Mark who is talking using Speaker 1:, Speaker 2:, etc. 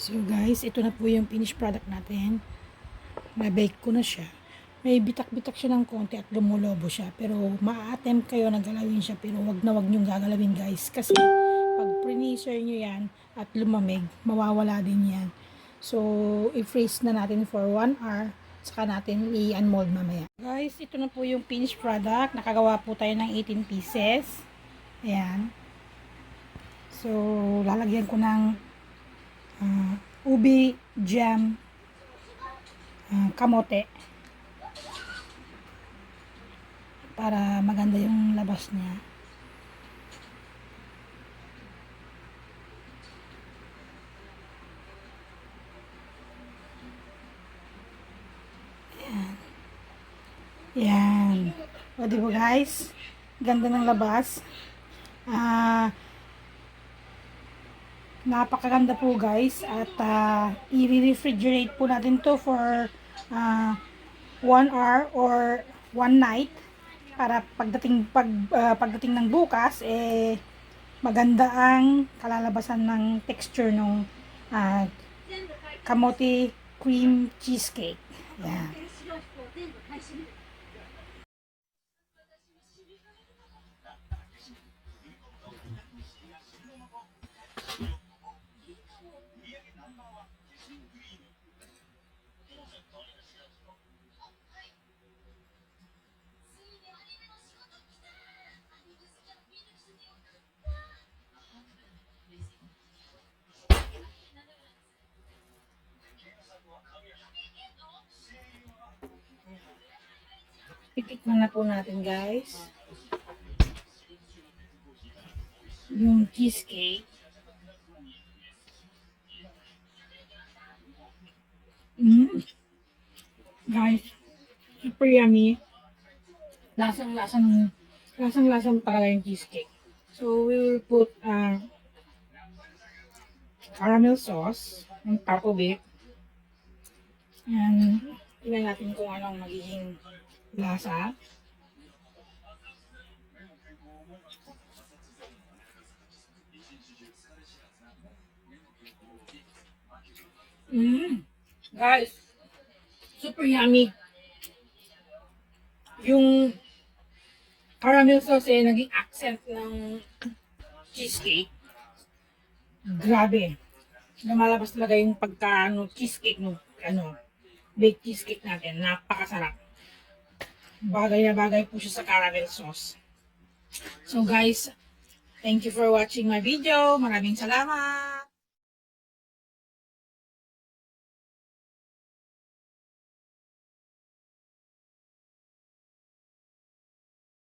Speaker 1: So guys, ito na po yung finished product natin. Na-bake ko na siya. May bitak-bitak siya ng konti at lumulobo siya. Pero ma-attempt kayo na galawin siya. Pero wag na wag niyong gagalawin guys. Kasi pag pre-freezer nyo yan at lumamig, mawawala din yan. So, i-freeze na natin for 1 hour. Saka natin i-unmold mamaya. Guys, ito na po yung finished product. Nakagawa po tayo ng 18 pieces. Ayan. So, lalagyan ko ng ubi, jam, kamote para maganda yung labas niya. Yan. O diba guys? Ganda ng labas. Napakaganda po guys. At i-refrigerate po natin to for 1 hour or 1 night. Para pagdating ng bukas, maganda ang kalalabasan ng texture ng kamote cream cheesecake. Yan. Titikman na po natin guys yung cheesecake. Guys, super yummy. Lasang-lasang talaga yung cheesecake. So we will put caramel sauce on top of it. And tingnan natin kung anong magiging lasa. Guys, super yummy. Yung caramel sauce naging accent ng cheesecake. Grabe. Lumalabas talaga yung cheesecake no, baked cheesecake natin. Napakasarap. Bagay na bagay po siya sa caramel sauce. So guys, thank you for watching my video. Maraming salamat.